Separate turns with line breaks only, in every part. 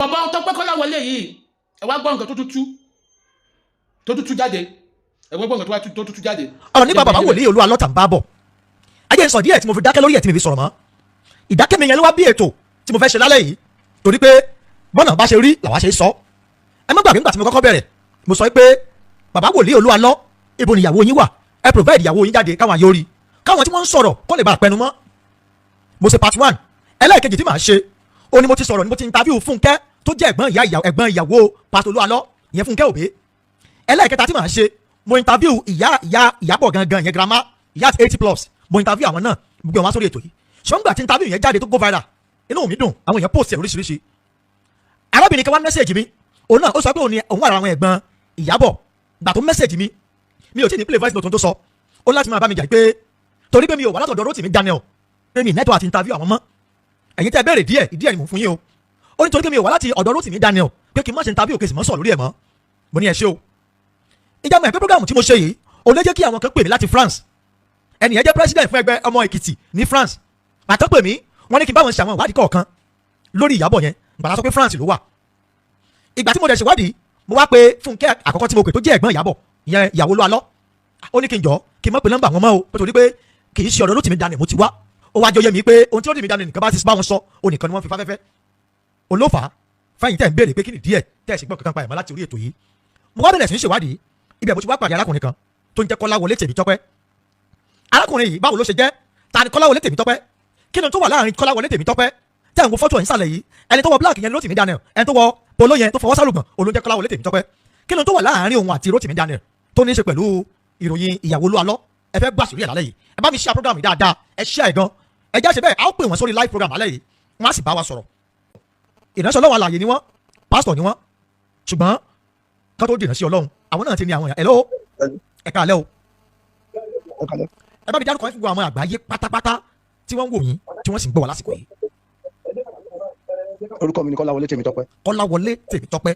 bàbá Tọ́pẹ́ Kọ́láwọlé yìí ẹ wá gbọ́ nǹkan tó tútú jáde ẹ wá gbọ́ nǹkan tó tútú jáde.
ọ̀rọ̀ nípa bàbá wòlíì Olúalọ́ta ń bá bọ̀ ayé ń sọ díẹ̀ tí mo fi dákẹ́ lórí ẹ̀ tí mi fi sọ̀rọ̀ mọ́ ìdákẹ́mi yẹn ló wá bí ètò tí mo fẹ́ ṣe lálẹ́ yìí torí pé bọ́nà bá ṣe rí làwa ṣe sọ ẹ má gbàgbé nígbà tí mo kọ́kọ́ bẹ̀rẹ̀ mo sọ pé bàbá wòlíì Olúalọ́ ibo ni ìyàwó yín wà ẹ provide ìyàwó yín jáde káwọn ayé orí káwọn tí wọ́n ń sọ̀rọ̀ kó lè bá pẹnu mọ́ mo ṣe part 1 ẹlẹ́ẹ̀kejì tí màá ṣe ó ní mo ti sọ̀rọ̀ ní mo ti interview Fúnkẹ́ tó jẹ́ ẹ̀gbọ́n ìyàwó Pastor Olúalọ́ ìyẹn Fúnkẹ́ Òbé ẹlẹ́ẹ̀kẹta tí màá ṣe mo interview ìyàbọ̀ gangan ìyẹn grandma ìyá at 80+ mo interview àwọn náà gbogbo àwọn sórí ètò yìí ṣùgbọ́n gbà tí interview yẹn jáde tó go viral inú mi dùn àwọn èèyàn post ẹ̀ oríṣiríṣi arábìnrin kan wá mẹ́sẹ̀gì mi òun náà ó sọ pé òun àrà àwọn ẹ̀gbọ́n ìyàbọ̀ gbà tó mẹ́sẹ̀gì mi ò tí ní play voice note tó sọ ó láti máa bá mi jà pé torí pé mi ò wà látọ̀dọ̀ Rótìmí Daniel pé mi network àti interview àwọn mọ́ ẹ̀yin tẹ́ bẹ̀rẹ̀ díẹ̀ ni mò ń fún yín o ó ní torí pé mi ò wà láti ọ̀dọ̀ Rótìmí Daniel pé kí n má ṣe interview kèsì mọ́ sọ̀ lórí ẹ̀ mọ́ mo ní ẹ ṣé o ìjà mọ̀ ẹ̀ pé program tí mo ṣe yìí ó lè jẹ́ kí àwọn kan pè mí láti France ẹnì yẹn jẹ́ president fún ẹgbẹ́ ọmọ Èkìtì ní France àtọ́ pè mí wọ́n ní kí n bá wọn ṣe àwọn ìwádìí kọ̀ọ̀kan lórí Ìyábọ̀ yẹn gbàdá sọ pé France ló wà ìgbà tí mo dẹ̀ ṣèwádìí mo wá pé Fúnkẹ́ àkọ́kọ́ tí mo pè tó jẹ́ ẹ̀gbọ́n Ìyábọ̀ ìyẹn ìyàwó Olúalọ́ ó ní kí n jọ kí n mọ̀ pé nọ́mbà wọn mọ́ o torí pé kì í ṣe ọ̀dọ̀ Rótìmí Daniel mo ti wá ó wá jọ yé mi pé ohun tí Rótìmí Daniel nìkan bá ti bá wọn sọ onìkan ni wọ́n fi fáfẹ́fẹ́ olófà fáyìn tẹ̀ ń béèrè pé kí ni díẹ̀ tẹ̀ ṣe gbọ́ kankan pa ẹ̀mọ́ láti orí ètò yìí mo wá bẹ̀rẹ̀ sí ń ṣèwádìí ibẹ̀ mo ti wá pàdé arákùnrin kan tó ń jẹ́ Kọ́láwọlé Tèmítọ́pẹ́ arákùnrin yìí báwo ló ṣe jẹ́ ta ni Kọ́láwọlé Tèmítọ́pẹ́ kí ni tó wà láàrin Kọ́láwọlé Tèmítọ́pẹ́ tẹ̀ ń wo fọ́tò ìsàlẹ̀ yìí ẹni tó wọ black yẹn Rótìmí Daniel ẹni tó wọ polo yẹn tó fọwọ́ sálùgbọ̀n olóúnjẹ Kọ́láwọlé Tèmítọ́pẹ́ kí ni tó wà láàrin òun àti Rótìmí Daniel tó ní í ṣe pẹ̀lú ìròyìn ìyàwó Olúalọ́ ẹ fẹ́ gbà sórí ẹ̀ lálẹ́ yìí ẹ bá mi share program yìí dáadáa ẹ share ẹ̀ gan ẹ já ṣe bẹ́ẹ̀ a ó pè wọ́n sórí live program lálẹ́ yìí wọ́n á sì bá wa sọ̀rọ̀ ìránṣẹ́ Ọlọ́run alààyè ni wọ́n pásítọ̀ ni wọ́n ṣùgbọ́n ká tó dènà sí Ọlọ́run àwọn náà ti ní àwọn èèyàn hello ẹ káalẹ́ o ẹ bá mi dárúkọ fún àwọn àgbáyé pátápátá tí wọ́n ń wò yín tí wọ́n sì ń gbọ́ wá lásìkò yìí.
orúkọ mi ni Kọ́láwọlé Tèmítọ́pẹ́.
Kọ́láwọlé Tèmítọ́pẹ́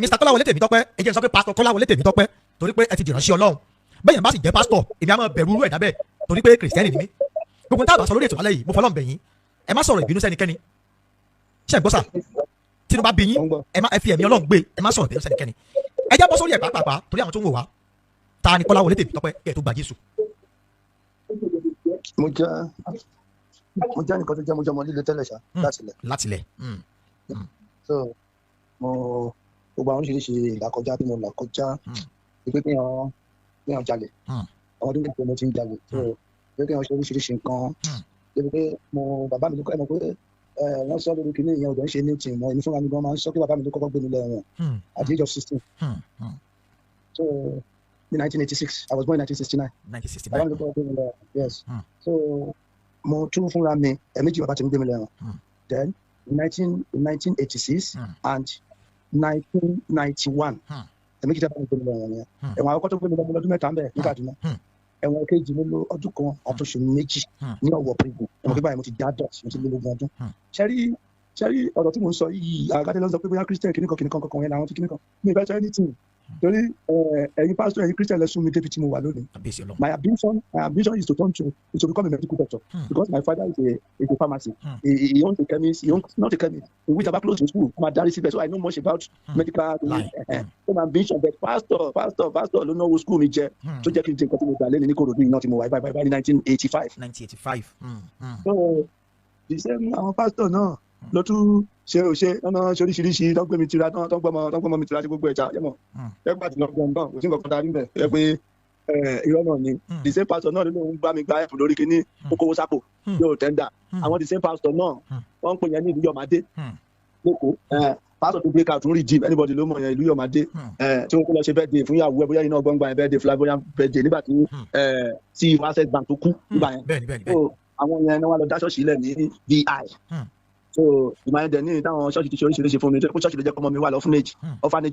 Mr. Kọ́láwọlé Tèmítọ́pẹ́ ẹ jẹ́ n sọ pé pásítọ̀ Kọ́láwọlé Tèmítọ́pẹ́ torí pé ẹ ti dènà sí Ọlọ́run bẹ́ẹ̀ bá sì jẹ́ pásítọ̀ èmi á máa bẹ̀rù irú ẹ̀dá bẹ́ẹ̀ torí pé kìrìsìtẹ́nì ni mí gbogbo tá a bá sọ lórí ètò alẹ́ yìí mo fọlọ́ ń bẹ̀ yín ẹ má sọ̀rọ̀ ìbínú sẹ́nikẹ́ni ṣe gbọ́sà tínú bá bí yín ẹ fi ẹ̀mí Ọlọ́run gbé ẹ má sọ̀rọ̀ ìbínú sẹ́nikẹ́ni ẹ já bọ́ sórí ẹ̀ pàápàá torí àwọn tó ń wò wá ta ni Kọ́láwọlé Tèmítọ́pẹ́ kí ẹ tó gba Jésù.
mo jẹ́ nìkan tó jẹ́ mo jẹ́ ọmọ líle tẹ́lẹ̀ ṣá
látilẹ̀.
so mo gbogbo àwọn oríṣiríṣi ìlàkọjá tí mo là kọjá pé kéèyàn jalè àwọn ọdún mẹ́jọ mo ti ń jalè so pé kéèyàn ṣe oríṣiríṣi nǹkan débi pé bàbá mi ló kọ́ ẹ̀ mọ̀ pé wọ́n sọ lórí kìnìún ìyẹn ò dẹ̀ ń ṣe ní tì mọ́ èmi fúnra mi gan máa ń sọ pé bàbá mi ló kọ́kọ́ gbé mi lẹ́wọ̀n at the age of 16 so in 1986 I was born in 1969 bàbá mi ló kọ́kọ́ gbé mi lẹ́wọ̀n yes so mo tún fúnra mi ẹ̀mejì bàbá ti ń gbé mi lẹ́wọ̀n then in 1986 and 1991 ẹ̀mejì tí a bá mi gbé mi lẹ́wọ̀n yẹn ẹ̀wọ̀n àkọ́kọ́ tó gbé mi lẹ́wọ̀n lọ́dún mẹ́ta ń bẹ̀ ní Kaduna ẹ̀wọ̀n kejì mi lò ọdún kan àtúnṣe méjì ní Ọ̀wọ̀ prison ẹ̀wọ̀n pé báyìí mo ti dá dot mo ti lé lógún ọdún ṣẹ́rí ọ̀rọ̀ tí mo ń sọ yìí àgádé ló ń sọ pé bóyá Christian kìnnìkan kankan yẹn làwọn fi kìnnìkan mi ìfẹ́ sọ anything torí ẹ̀yin pastor ẹ̀yin Christian lẹ́sùn mi débi tí mo wà lónìí my ambition is to become a medical doctor because my father is a pharmacy he owns a chemist not a chemist in which I was close to school I'm a diary síbẹ̀ so I know much about medical so my ambition but pastor ló náwó school mi jẹ tó jẹ́ kí n jẹ nǹkan tí mo gbà lẹ́nu ní Kòròdú iná tí mo wà báyìí ní 1985 so the same àwọn pastor náà ló tún ṣe ọ̀nà oríṣiríṣi tó ń gbé mi tira tó ń gbọ́mọ mi tira sí gbogbo ẹ̀já yẹ́mọ̀ ẹgbà tí lọ́gbọ̀n náà kò sí nǹkan kan darí mẹ́ ẹ pé irọ́ náà ni the same pastor náà nínú ń bá mi gba ẹ̀fù lórí kíní kókówó sápò yóò tẹ́ndà àwọn the same pastor náà wọ́n ń pè yẹn ní ìlú Yọ̀mádé lẹ́kọ̀ọ́ pastor tó break out ń redeem anybody ló mọ̀ yẹn ìlú Yọ̀mádé tí wọ́n kó lọ ṣe birthday fún ìyàwó ẹ̀ bóyá iná gbọ́ngbà yẹn birthday flamboyant birthday nígbà tí tí Access Bank tó kú nígbà yẹn àwọn yẹn ni wọ́n lọ dá ṣọ́ọ̀ṣì lẹ̀ ní VI so ìmọ̀ ẹ̀dẹ̀ ní táwọn ṣọ́ọ̀ṣì ti ṣe oríṣiríṣi fún mi tó ṣọ́ọ̀ṣì ló jẹ́ kọ́ ọmọ mi wà orphanage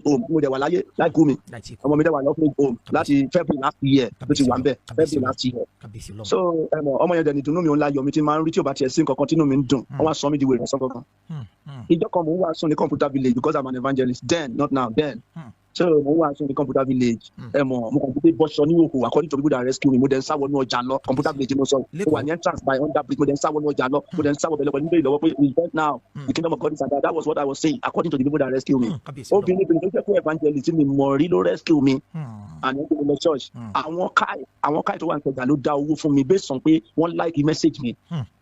home mo dẹ̀ wà láyé láìkú mi ọmọ mi dẹ̀ wà orphanage home láti February last year ló ti wà ń bẹ̀ February last year so ọmọ yẹn dẹ̀ ní dùnú mi ò ń láyọ̀ mi ti máa ń rí tí ò bá tiẹ̀ sí nǹkan kan tínú mi ń dùn wọ́n wá sọ mí di wèrè sọ kankan ìjọ kan mò ń wá sùn ní computer village because I'm an evangelist then not now then so mo wà sí computer village mo computer bọ́ṣọ ní òkú according to people that rescue me mo dẹ̀ ń sáwọ́ ní ọjà lọ computer village mo sọ mo wà ní entrance by under bridge mo dẹ̀ ń sáwọ́ ní ọjà lọ mo dẹ̀ ń sáwọ́ bẹ̀lẹ̀ pẹ̀lú ìlọ́wọ́ pé repent now the kingdom of God is at that was what I was saying according to the people that rescue me obìnrin tó jẹ́ pé evangelist mi mọ̀ rí ló rescue me and then go to church àwọn káì tó wà ní Ìkẹjà ló dá owó fún mi based on pé wọ́n like message mi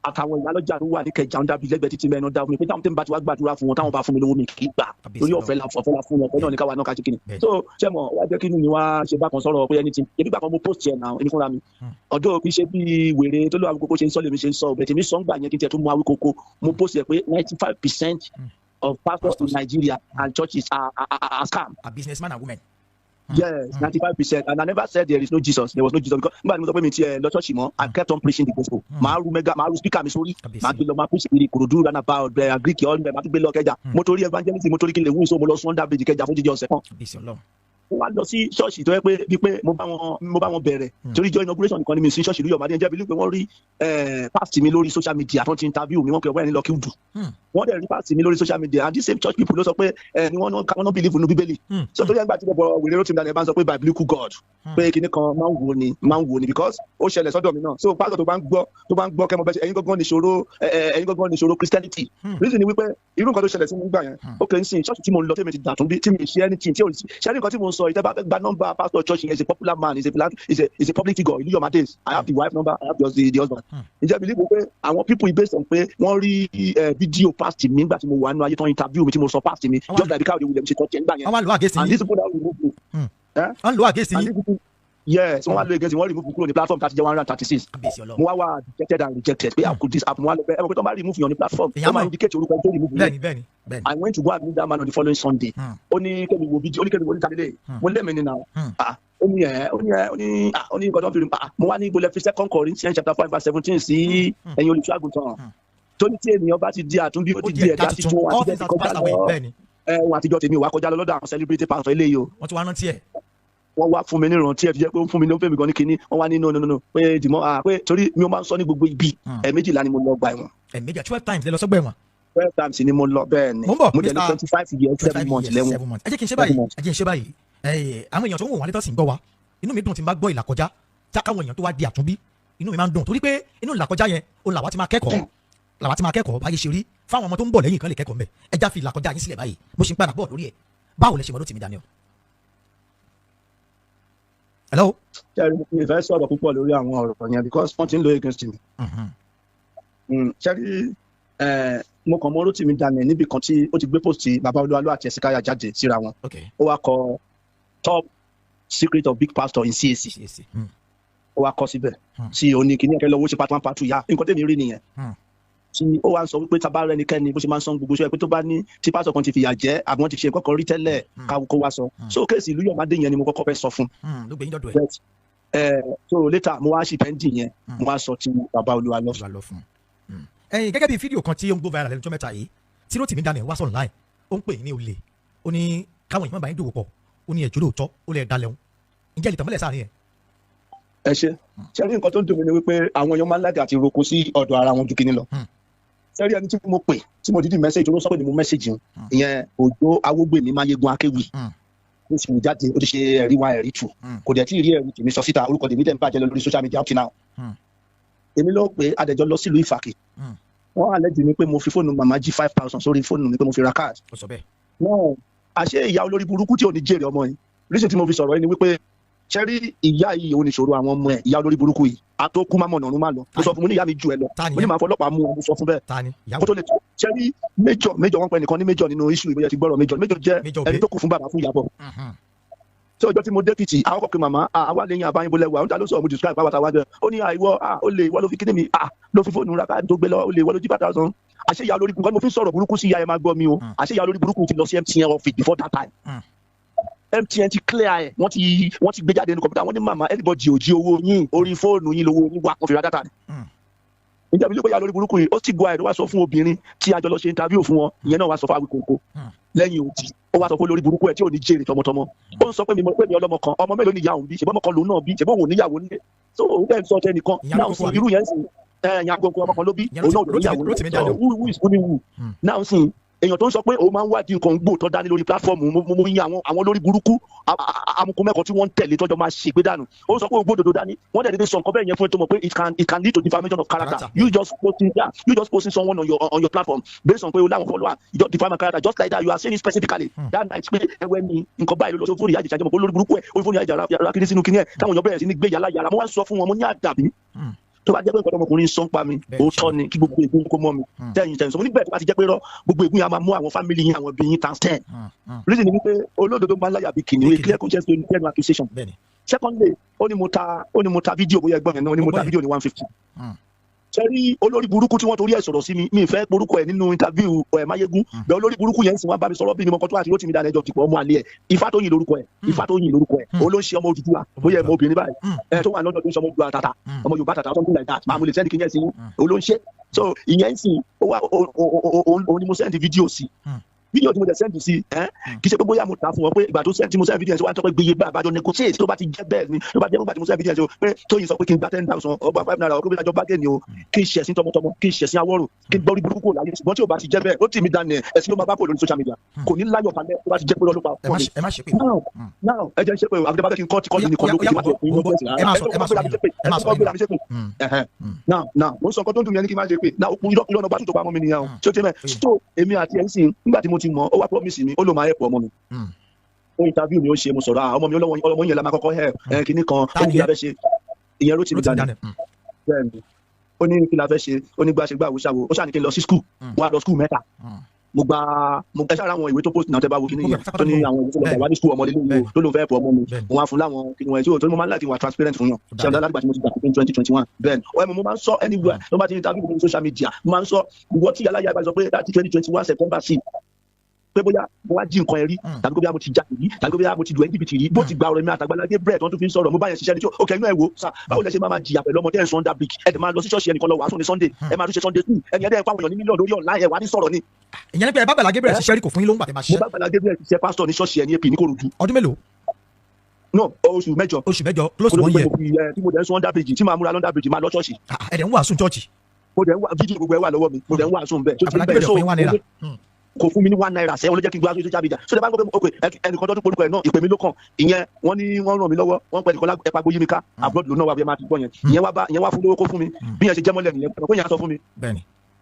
àtàwọn ìyálọ́jà tó wà ní Ìkẹjà ń dábì lẹ́gbẹ̀ẹ́ títí mẹ́rin dá fún mi pé táwọn tẹ́mi bá ti wá gbàdúrà fún wọn táwọn bá fún mi lówó mi kì í gbà torí ọ̀fẹ́ la fún wọn ọ̀fẹ́ náà ní káwa náà ká ṣe kíni so ṣé mo wá jẹ́ kí ni wá ṣe bákan sọ̀rọ̀ pé ẹni tí ebi gbà kan mo post yẹn náà èmi fúnra mi ọjọ́ kì í ṣe bí wèrè tó lọ Awíkókó ṣe ń sọ lèmi ṣe ń sọ bẹ̀tẹ̀ mi sọ ń gbà yẹn kí n tiẹ̀ tó mú Awíkókó mo post yẹ pé 95% of pastors in Nigeria and churches are scam.
Are businessmen and women.
Yes, 95%. And I never said there is no Jesus. There was no Jesus because I kept on preaching the gospel. Maru speaker mi sórí. Ma preach the Ikorodu roundabout Greek all them. Ma tún gbé lọ Ìkẹjà. Mo torí evangelism, mo torí kí n lè wú so mo lọ Sunday bridge Ìkẹjà fún jíjẹ ọ̀sẹ̀ kan. Wọ́n á lọ sí ṣọ́ọ̀ṣì tó yẹ pé bí pé mo bá wọn bẹ̀rẹ̀ torí ìjọ inauguration nìkan ni mi sí ṣọ́ọ̀ṣì Olúyọ̀mádé jẹ́ bí pé wọ́n rí past mi lórí social media tó ti interview mi wọ́n kẹ́ ọ̀bọ̀n ẹni lọ kí n dù. Wọ́n dẹ̀ rí past mi lórí social media and the same church people ló sọ pé ni wọ́n náà believe nínú Bíbélì. So torí ẹgbàá tí mo bọ̀ wèrè Rótìmí Daniel bá ń sọ pé biblical God pé kinní kan máa ń wò ni because ó ṣẹlẹ̀ sọ́dọ̀ mi náà so pásítọ̀ tó bá ń gbọ́ kẹ́mọ bẹ́ẹ̀ ẹ̀yin gangan ní ìṣòro Christianity reason ni wípé irú nǹkan tó ṣẹlẹ̀ sí mi gbà yẹn ó kẹ́ ń sìn ṣọ́ọ̀ṣì tí mo ń lọ tẹ́mi ti dàtún bí tí mi ṣe anything tí ò ṣe nǹkan tí mo ń sọ ìtẹ́ bá fẹ́ gba nọ́mbà pastor church is a popular man is a public figure Olúyọ̀mádé I have the wife number I have the husband ǹjẹ́ believe pé àwọn people based on pé wọ́n rí fídíò past mi nígbà tí mo wà nínú ayé tán interview mi tí mo sọ past mi just like Káyọ̀dé Williams ṣe tọ́jú ẹ̀ nígbà yẹn and these people that remove me.
wọ́n lo against yín.
Yes, wọ́n wá lo against wọ́n remove kúrò ní platform láti jẹ́ 136 mo wá wà dejected and rejected pé how could this happen wọ́n á lọ bẹ́ẹ̀ ẹ mọ̀ pé tó bá remove yàn ní platform tó máa indicate orúkọ tó remove yẹn.
bẹ́ẹ̀ni.
I went to go and meet that man on the following Sunday ó ní kẹ́mi wo fídíò ó ní kẹ́mi wo níta délé mo lẹ́mìí ní náà ó ní nǹkan tó ń fi mo wá ní ìbòlẹ̀ fi 2 Corinthians chapter 5:17 sí ẹ̀yin olùṣọ́ àgùntàn tó ní tí ènìyàn bá ti di àtúnbí ó ti di ẹ̀dá tuntun àti ẹ̀dá kọjá lọ wọn àtijọ́ tèmi wá kọjá lọ lọ́dọ̀ àwọn celebrity pastor eléyìí o.
wọ́n ti wá rántí ẹ̀.
wọ́n wá fún mi ní ìrántí ẹ̀ fi jẹ́ pé ó fún mi ní ó fẹ́ mi gan ní kinní wọ́n wá ní no pé dìmọ́ pé torí mi ò máa ń sọ ní gbogbo ibi ẹ̀ẹ̀mejìlá ni mo lọ gba ẹ̀wọ̀n.
ẹ̀ẹ̀mejì 12 times lẹ lọ sọ́gbà ẹ̀wọ̀n.
12 times ni mo lọ bẹ́ẹ̀ ni mo jẹ́ ní 25 years 7 months lẹ́wọ̀n.
ẹ jẹ́ kí n ṣe báyìí àwọn èèyàn tó ń wò wá létọ́ sí ń gbọ́ wa inú mi dùn tí n bá gbọ́ ìlàkọjá táwọn èèyàn tó wá di àtúnbí inú mi máa ń dùn torí pé inú ìlàkọjá yẹn òun làwa ti máa kẹ́kọ̀ọ́ báyé ṣe rí fáwọn ọmọ tó ń bọ̀ lẹ́yìn kan lè kẹ́kọ̀ọ́ mbẹ̀ ẹ já fi ìlàkọjá yín sílẹ̀ báyìí mo ṣe ń padà bọ̀ lórí ẹ̀ báwo lẹ ṣe mọ̀ Rótìmí Daniel. hello.
ṣẹ́rí ìfẹ́ sọ̀rọ̀ púpọ̀ lórí àwọn ọ̀rọ̀ yẹn because wọ́n ti ń lo against me. ṣẹ́rí mo kàn mọ̀ Rótìmí Daniel níbi kan tí ó ti gbé post bàbá Olúwalú àti Ẹ̀sìnkáyà jáde síra wọn ó wá kọ top secret of big pastor in CAC ó wá kọ síbẹ̀ tí o ní kíní ẹ̀kẹ́ lọ́wọ́ ṣe part 1 part 2 yá nǹkan tẹ́mi rí nìyẹn tí ó wá ń sọ wípé tábà rẹ nìkẹ́ni bó ṣe máa ń sọ gbogbo ṣe pé tó bá ní tí pásọ̀ kan ti fìyà jẹ àbí wọ́n ti ṣe kọ́kọ́ rí tẹ́lẹ̀ kó wá sọ so kéèsì Olúyọ̀mádé yẹn ni mo kọ́kọ́ fẹ́ sọ fún so later mo wá ṣì pẹ́ndì yẹn mo wá sọ ti bàbá Olúwalú fún.
gẹ́gẹ́ bí fídíò kan tí ó ń gbó viral lẹ́nu ọjọ́ mẹ́ta yìí tí Rótìmí Daniel wá sọ̀rọ̀ láì ó ń pè ní olè ó ní káwọn èèyàn bá yín dòwò pọ̀ ó ní ẹ̀jọ́ lóòótọ́ ó lè dalẹ̀ òun ǹjẹ́ ìtàn mọ́lẹ̀ sáà nìyẹn.
ẹ ṣe rí nǹkan tó ń dùn mí ni wípé àwọn èèyàn máa ń lága àti roko sí ọ̀dọ̀ ara wọn ju kíní lọ. sẹ́rí ẹni tí mo pè tí mo dídì mẹ́sẹ̀jì tó ló sọ pé ni mo mẹ́sẹ̀jì ìyẹn Òjó Awógbèmí Máyégún Akéwì ó sì mú jáde ó ti ṣe ẹ̀rí wa ẹ̀rí tù kò dẹ̀ tí ì rí ẹ̀rí tèmi sọ síta orúkọ tèmi dẹ̀ ń bàjẹ́ lọ lórí social media up till now. èmi ló pé adẹ̀jọ́ lọ sílùú Ìfàkì wọ́n àlejò mi pé mo fi fóònù màmá jí 5,000 sórí fóònù mi pé mo fi ra káàdì. náà àṣé ìyá olórí burúkú tí ò ní jèrè ọmọ yìí reason tí mo fi sọ̀rọ̀ yìí ni wípé ṣẹ́rí ìyá yìí ò ní ṣòro àwọn ọmọ ẹ̀ ìyá olórí burúkú yìí àtòkù má mọ̀nà ọ̀run má lọ mo sọ fún mi ní ìyá mi ju ẹ lọ mo ní màá fọlọ́pàá mú ọ mo sọ fún bẹ́ẹ̀ kó tó lè tó ṣẹ́rí méjọ wọn pẹ́ nìkan ní méjọ nínú iṣu ìbéyẹ ti gbọ́rọ̀ méjọ jẹ́ ẹni tó kù fún bàbá fún Ìyábọ̀ tí ọjọ́ tí mo dé Èkìtì àwọn kọ̀ọ̀kan màmá àwa lẹ́yìn àbáyínbó lẹ́wọ̀ àwọn ló sọ̀rọ̀ mo describe báwa táwa jẹ ó ní àìwọ ó lè ìwọ ló fi kíní mi ló fi fóònù ra káàdì tó gbé lọ ó lè ìwọ ló jí 5,000 àṣé ìyá olórí burúkú mo fi sọ̀rọ̀ burúkú sí ìyá ẹ máa gbọ́ mi o àṣé ìyá olórí burúkú ti lọ sí MTN office before that time MTN ti clear ẹ wọ́n ti gbé jáde nínú kọ̀mpútà wọ́n ní màmá anybody ò jí owó yín orí fóònù yín lówó yín wà kó fi ra dátà ni. ìjà mi ló bóyá lórí burúkú yìí ó sì gbọ́ àìrè wá sọ fún obìnrin tí a jọ lọ ṣe interview fún wọn ìyẹn náà wá sọ fún Awíkókó lẹ́yìn òdì ó wá sọ fún lórí burúkú ẹ̀ tí ò ní jèrè tọmọtọmọ ó ń sọ pé mi ọlọ́mọ kan ọmọ mélòó ni ìyá òun bí ṣèbọ́ ọmọ kan lòun náà bí ṣèbọ́ òun níyàwó nílé so òun bẹ́ẹ̀ sọ tẹ́ nìkan náà sì irú yẹn sì ẹ̀yìn agbọ̀nkọ ọmọ kan ló bí òun náà ló níyàwó nílé who is fooling who náà sì èèyàn tó ń sọ pé òun máa ń wádìí nǹkan gbò tó dání lórí pílátífọ́ọ̀mù mo yin àwọn lórí burúkú amukun mẹ́kọ̀ọ́ tí wọ́n ń tẹ̀lé tọ́jọ́ máa ṣègbè dànù ó sọ pé òun gbòdòdó dání wọ́n dẹ̀ dédé sọ nǹkan bẹ́ẹ̀ yẹn fún ẹ tó mọ̀ pé it can lead to defamation of character. You just posting someone on your platform based on pé o láwọn follower you just defame character just like that you are saying it specifically that night pé ẹwẹ́ ni nǹkan báyìí ló lọ sí fóònù ìyá ìjàjẹ́ mọ̀ pé lórí burúkú ẹ̀ ó fóònù ìyá ìjàjẹ́ kiri sínú kiri ẹ̀ táwọn èèyàn bẹ̀rẹ̀ sí ní gbé yàrá yàrá mo wá sọ fún wọn mo ní àdàbí tó bá jẹ́ pé nǹkan ọmọkùnrin sọ ń pa mi òótọ́ ni kí gbogbo ègún kó mọ́ mi tẹ̀yìn sọ mo níbẹ̀ tó bá ti jẹ́ pé rọ gbogbo ègún yẹn a máa mú àwọn fámìlì yín àwọn òbí yín times 10 reason ni wípé olódodo máa ń láyà bí kìnìún a clear conscience to no accusation secondly ó ní mo ta fídíò bóyá ẹgbọ́n yẹn náà ó ní mo ta fídíò ní 150 sẹ́rí olórí burúkú tí wọ́n torí ẹ̀ sọ̀rọ̀ sí mi ìfẹ́ porúkọ ẹ̀ nínú interview Máyégún bẹ́ẹ̀ olórí burúkú yẹn sì wọ́n bá mi sọ̀rọ̀ bí ni mo kọ́ tó àti Rótìmí Daniel ti pọ̀ ọmọ àlẹ́ ẹ̀ Ifátóyìn lórúkọ ẹ̀ olóńṣe ọmọ Odùduwà bóyá ẹ̀ mọ obìnrin báyìí ẹ̀ tó wà lọ́dọ̀ tó ń sọ ọmọ Odùduwà tata ọmọ Yorùbá tata something like that máa mo lè sẹ́ni kí n yẹn sí olóńṣe so ìyẹn sì òun ni mo sẹ́ni fídíò sí fídíò tí mo tẹ̀ sẹ́ndì sí kì í ṣe pé bóyá mo ta fún wọn pé ìgbà tó sẹ́ndì mo sẹ́ndì fídíò ẹ̀ wá ń tọ́ pé gbéye bá àbájọ negotiate tó bá ti jẹ́ bẹ́ẹ̀ ni tó bá jẹ́ nígbà tí mo sẹ́ndì fídíò ẹ̀ pé Tóyìn sọ pé kí n gba 10,000 ọgbà 5 naira ọkọ̀ ìdájọ́ bágẹ̀ ni o kí n ṣẹ̀sìn tọmọtọmọ kí n ṣẹ̀sìn awọ́rò kí n gbọ́rí burúkú láyé ṣùgbọ́n tí ò bá ti jẹ́ bẹ́ẹ̀ Rótìmí Daniel ẹ̀sìn ló máa bá pò lórí social media kò ní láyọ̀ kalẹ̀ tó bá ti jẹ́ pé lọ́lọ́pàá now ẹ jẹ́ ṣe pé àbúdébákẹ́ kí n kọ́ ti kọ́ yìí nìkan now mo sọ nǹkan tó ń dùn mí ẹni kí n má ṣe pé now ìlọ́nà bá tún tó pa mọ́ mi nìyẹn o tí ó ti mẹ́ so èmi àti ẹ̀ ń sìn nígbà tí mo ti mọ̀ ó wá promise mi ó lò máa help ọmọ mi ó interview mi ó ṣe mo sọ̀rọ̀ ọmọ mi ọlọ́mọ yẹn la máa kọ́kọ́ help kíní kan ó ní kí la fẹ́ ṣe ìyẹn Rótìmí Daniel ó ní kí la fẹ́ ṣe ó ní gbàṣẹgbà àwòṣàwò ó ṣàní kí n lọ sí school wọn á lọ school mẹ́ta mo ẹ ṣáà àwọn ìwé tó post náà tẹ́ bá wo kíní yẹn tó ní àwọn ìwé tó lọ wá ní school ọmọdé lóyún tó ló fẹ́ pọ̀ ọmọ mi mo wá fún láwọn kíní wọn tí ó mo máa ń láti wà transparent fún yàn ṣe àwọn alágbàtí mo ti gbà pé 2021 bẹ́ẹ̀ ni mo máa ń sọ anywhere tó bá ti ní tàbí social media mo máa ń sọ ìwọ tí aláya ìbá sọ pé láti 2021 September 6 pé bóyá mo wá jí nǹkan ẹ rí tàbí bóyá mo ti jà rí tàbí bóyá mo ti lu jìbìtì rí bó ti gba ọ̀rọ̀ mi àtàgbàlá Gabriel tó tún fi ń sọ̀rọ̀ mo bá yẹn ṣiṣẹ́ ní tí ó kẹ́yìn ẹ̀ wò sá báwo lẹ ṣe máa jìyà pẹ̀lú ọmọdé ẹ̀ sọ under brick ẹ̀ dẹ̀ máa lọ sí ṣọ́ọ̀ṣì ẹnìkan lọ wàásù ní Sunday ẹ̀ máa tún ṣe Sunday 2 ẹni ẹ̀dẹ̀ ń fáwọn èèyàn ní mílíọ̀nù lórí online ẹ̀ wá ní sọ̀rọ̀ ni.
ìyẹn ni pé ẹ bá Àgbàlá Gabriel ṣiṣẹ́ rí kò fún yín lóhùn gbàtẹ́ máa ṣiṣẹ́.
mo bá Àgbàlá Gabriel ṣiṣẹ́ pásítọ̀ ní ṣọ́ọ̀ṣì ẹni AP ní Kòròdú.
ọdún mélòó.
no oṣù mẹ́jọ
close to 1 year.
tí mo dẹ̀ ń sọ under bridge tí màá múra under bridge máa lọ ṣọ́ọ̀ṣì.
ẹ dẹ̀ ń wàásù ṣọ́ọ̀ṣì.
mo dẹ̀ ń wá fídíò gbogbo ẹ̀ wà lọ́wọ́ mi mo dẹ̀ ń wàásù ń bẹ̀ tó ti
Àgbàlá Gabriel fún yín 1 naira.
kò fún mi ní 1 naira sẹ́wọ́n ló jẹ́ kí n gbé aṣọ social media so tẹ́ bá ń gbọ́ pé ẹnìkan tó tún polúkọ ẹ̀ náà ìpè mi ló kàn ìyẹn wọ́n ní wọ́n ràn mí lọ́wọ́ wọ́n pẹ̀ nìkan ẹ̀pà gbóyè mi ká abroad ló náà wà bí ẹ máa ti gbọ́ yẹn ìyẹn wá fún lówó kó fún mi bí yẹn ṣe jẹ́ mọ́lẹ̀ nìyẹn kó yẹn sọ fún mi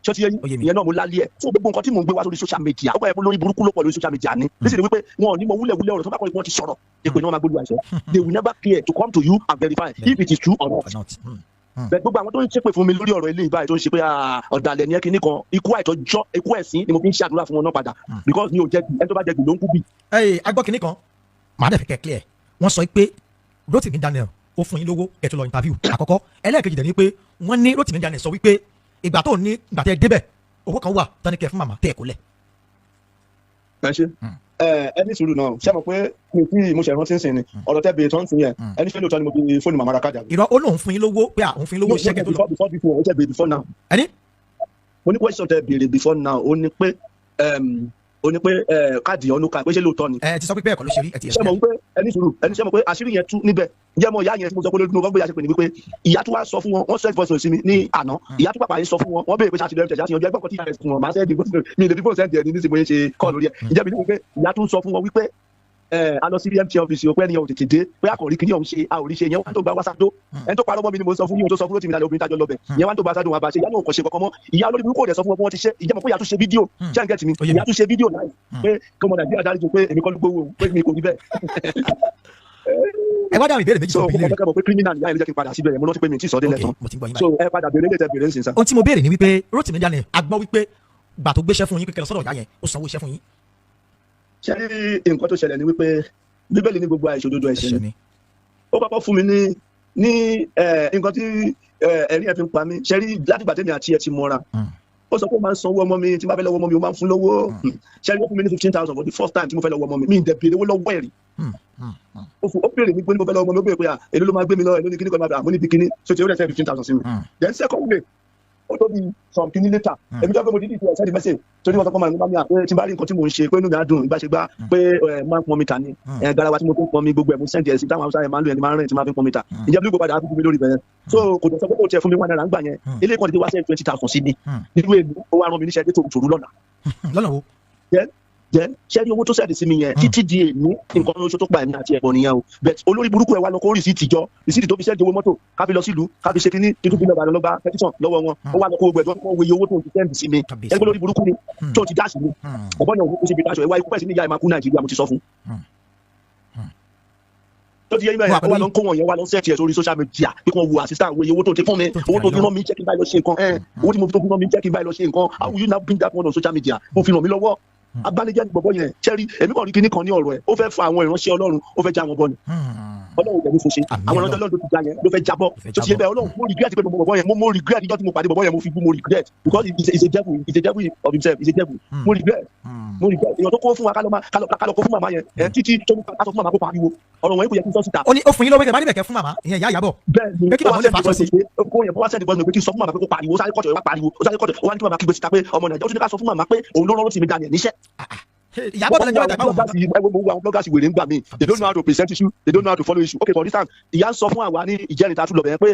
ṣọtí yẹn ìyẹn náà mo lálẹ́ ẹ̀ fún gbogbo nǹkan tí mò ń gbé wá sórí social media ó bá yẹ kó lórí burúkú ló pọ̀ lórí social media ni nísìnyí wípé wọn ò ní mọ wúlẹ̀wúlẹ̀ ọ̀rọ̀ tó bá kọ́ wọn ti sọ̀rọ̀ èpè náà máa gbólu àìsàn they will never care to come to you and verify if it is true or not. bẹ́ẹ̀ gbogbo àwọn tó ń ṣépè fún mi lórí ọ̀rọ̀ eléyìí báyìí tó ń ṣe pé ọ̀dàlẹ̀ ni ẹ kíní kan ikú àìtọ́jọ́ ikú ẹ̀sìn ni mo fi ń ṣàdúrà fún wọn náà padà because mi ò jẹ̀bi ẹni tó bá jẹ̀bi ló ń kú bì.
agbọ́ kíní kan màá dẹ̀ fi kẹ́ clear wọ́n sọ pé Rótìmí Daniel ó fún yín lówó ẹ̀ tó lọ interview àkọ́kọ́ ẹlẹ́ẹ̀kejì dẹ̀ ni pé wọ́n ní Rótìmí Daniel sọ wípé ìgbà tó ní ìgbà tẹ́ débẹ̀ owó kan wà tán ní kẹ́ fún màmá tẹ́ ẹ̀ kó lẹ̀.
ẹ ṣe ẹni sùúrù náà ṣé mo pé mi tí mo ṣe rántí ń sìn ni ọ̀rọ̀ tẹ́ bèèrè tó ń sìn yẹn ẹni fẹ́ lóòótọ́ ni mo fi fóònù màmá ra kájà.
ìrọ̀ ó lóun fún yín lówó pé òun fún yín lówó ṣẹ́gẹ̀ tó lọ.
before ó tẹ́ bèèrè before now.
ẹni.
mo ní question tẹ́ bèèrè before now ó ní pé káàdì ọ̀nùkà pé ṣé lóòótọ́ ni.
ẹ ti sọ pé bẹ́ẹ̀ kọ́ ló ṣe rí ẹ ti yẹ.
ṣé mo ń pé ẹni sùúrù ẹni ṣé mo pé àṣírí yẹn tú níbẹ̀ ǹjẹ́ mo ìyá yẹn tí mo sọ pé lórí mo gbọ́dọ̀ ṣe pé ní wípé ìyá tó wá sọ fún wọn wọ́n send voice sí mi ní àná ìyá tó pàpà yẹn sọ fún wọn wọ́n béèrè pé ṣáàtì lẹ́yìn tẹ̀síwájú ẹgbẹ́ kan tí ìyá rẹ̀ fún wọn màá sẹ́ẹ̀dì mi ìdè fífò sẹ́ẹ̀dì ẹni nísìnyí mo ṣe kọ́ lórí ẹ̀ ǹjẹ́ mi ní wípé ìyá tó ń sọ fún wọn wípé a lọ sí MTN office o pé ẹni yẹn ò tètè dé pé àkòrí kìíní ọ̀hún ṣe a ò rí ṣe yẹn wá tó gba wá sádó ẹni tó parọ́ mọ́ mi ni mo sọ fún yín o tó sọ fún Rótìmí Daniel obìnrin tájọ lọ bẹ̀ yẹn wá tó gba sádó wọn bá ṣe ìyá náà kò ṣe kankan mọ́ ìyá olórí burúkú òde sọ fún wọn pé wọ́n ti ṣe ìjẹ́mọ̀ pé ìyá tún ṣe fídíò ṣé ń gẹ̀tì mi ìyá tún ṣe fídíò láì pé kọ́mọ Nàìjíríà dáríjì pé èmi kọ́ ló gbowó pé mi kò rí bẹ́ẹ̀.
ẹ wá dáhùn ìbéèrè méjì
so
sọ
mo kọ́kọ́ mọ̀ pé criminal ìyá ìlú jẹ́ kí n padà síbẹ̀ yẹn mo rántí pé mi ti sọ dé lẹ́tàn so ẹ padà béèrè létẹ̀ béèrè ń sìn sá.
ohun tí mo béèrè ni wípé Rótìmí Daniel a gbọ́ wípé gbà tó gbéṣẹ́ fún yín pé kẹlẹ́ sọ́dọ̀ ìyá yẹn ó sanwó iṣẹ́ fún yín.
ṣé nǹkan tó ṣẹlẹ̀ ni wípé Bíbélì ní gbogbo àìṣòdodo ẹ̀ṣẹ̀ ni ó kọ́kọ́ fún mi ní nǹkan tí ẹ̀rí ẹ̀ fi ń pa mí ṣe rí látìgbà tèmi àti ẹ̀ ti mọ́ra ó sọ pé ó máa ń sanwó ọmọ mi tí mo bá fẹ́ lọ́wọ́ ọmọ mi ó máa ń fún lówó ṣe rí ó fún mi ní 15,000 for the first time tí mo fẹ́ lọ́wọ́ ọmọ mi ń dẹ̀ béèrè owó lọ́wọ́ ẹ̀rí ó béèrè ní pé ní mo fẹ́ lọ́wọ́ ọmọ mi ó béèrè pé èló ló máa gbé mi lọ èló ní kíní kan máa bẹ̀rẹ̀ àmọ́ níbi kíní so tí ó rẹ̀ sẹ́ 15,000 sí mi then secondly ó tó bí some kíní later èmi jẹ́ pé mo dídì ìfẹ́ sẹ́ni mẹ́sẹ̀ torí wọ́n sọ fún mi àpé tí n bá rí nǹkan tí mò ń ṣe pé inú mi á dùn ìgbàṣegbá pé máa ń pọn mi ta ni garawa tí mo tó ń pọn mi gbogbo ẹ̀ mo sẹ́ndì ẹ̀ sí táwọn haúsá yẹn máa ń lò ẹni máa ń rìn tí máa fi ń pọn mi ta ìjẹ́ bí gbogbo padà á fi mi lórí bẹ̀rẹ̀ so kò tó sọ pé kò tiẹ̀ fún mi 1 naira ńgbà yẹn ilé kan ti wá sẹ́yìn 20,000 sí ni nínú èmi ó wá rán mi níṣẹ́ dé tòrútòrú lọ́nà.
lọ́nà wo.
jẹ́ ṣẹ́rí owó tó sẹ́ẹ̀dì sí mi yẹn títí di èmi nǹkan oṣù tó pa ẹ̀mí àti ẹ̀bọ̀n nìyẹn o bẹ́ẹ̀ olórí burúkú ẹ̀ wá lọ kó rìsíìtì jọ rìsíìtì tó fi sẹ́ẹ̀dì owó mọ́tò ká fi lọ sílùú ká fi ṣe kínní títún fi lọ bàdàn lọ́gbà pẹ́tíṣàn lọ́wọ́ wọn ó wá lọ kó gbogbo ẹ̀dọ́ kó weye owó tó ti sẹ́ẹ̀dì sí mi ẹgbẹ́ olórí burúkú ni tó ti dáṣì mi ọ̀bọ̀n náà ó ṣe fi dáṣọ ẹ̀ wá ikú pẹ̀sì ní ìyá ẹ̀ máa kú Nàìjíríà mo ti sọ fún tó ti yẹ ibẹ̀ yẹn wá lọ kó wọn yẹn wá lọ sẹ́ẹ̀tì ẹ̀ sórí social media bí wọ́n wo assistant wo iye owó tó ti fún mi owó tó fi rán mi jẹ́ kí n báyìí lọ ṣe nǹkan owó tí mo fi tó fi rán mi jẹ́ kí n báyìí lọ ṣe nǹkan how will you now bring that one on social media ó fi ràn mí lọ́wọ́ abánijẹ́ ní bọ̀bọ̀ yẹn ṣẹ́rí èmi kàn rí kinní kan ní ọ̀rọ̀ ẹ̀ ó fẹ́ fa àwọn ìránṣẹ́ Ọlọ́run ó fẹ́ já wọn bọ́ ni Ọlọ́run tẹ̀lé fún ṣe àwọn ìránṣẹ́ Ọlọ́run tó ti já yẹn ló fẹ́ jábọ́ tó ti yẹ bẹ́ẹ̀ Ọlọ́run mo regret pé mo bọ̀bọ̀ yẹn mo regret ìjọ́ tí mo pàdé bọ̀bọ̀ yẹn mo fi bú mo regret because he's a devil of himself he's a devil mo regret èèyàn tó kó fún wa kálọ̀ kó fún màmá yẹn títí tó ní ká sọ fún màmá kó pariwo ọ̀rọ̀ wọn kò yẹ kí n sọ síta.
ó ní ó fún yín lọ́wọ́ ìgbà níbẹ̀ kẹ́ fún màmá ìyẹn ìyá Ìyábọ̀ pé kí màmá lè fà sọ sí.
kó yẹn bó wá sẹ́ni bọ́ọ̀nù pé kí n sọ fún màmá pé kó pariwo ó sáré kọ́tọ̀ wá pariwo ó sáré kọ́tọ̀ ó wá ní kí màmá kígbe síta pé ọmọ Nàìjíríà ó tún ní ká sọ fún màmá pé òun ló rán Timi Daniel níṣẹ́.
Ìyábọ̀ tẹ̀lé jọ́ ìtàgbà wọn.
àwọn bloggers wèrè ń gbà mí they don't know how to present issue they don't know how to follow issue okay for instance ìyá ń sọ fún àwa ní ìjẹrin tá a tún lọ bẹ̀rẹ̀ pé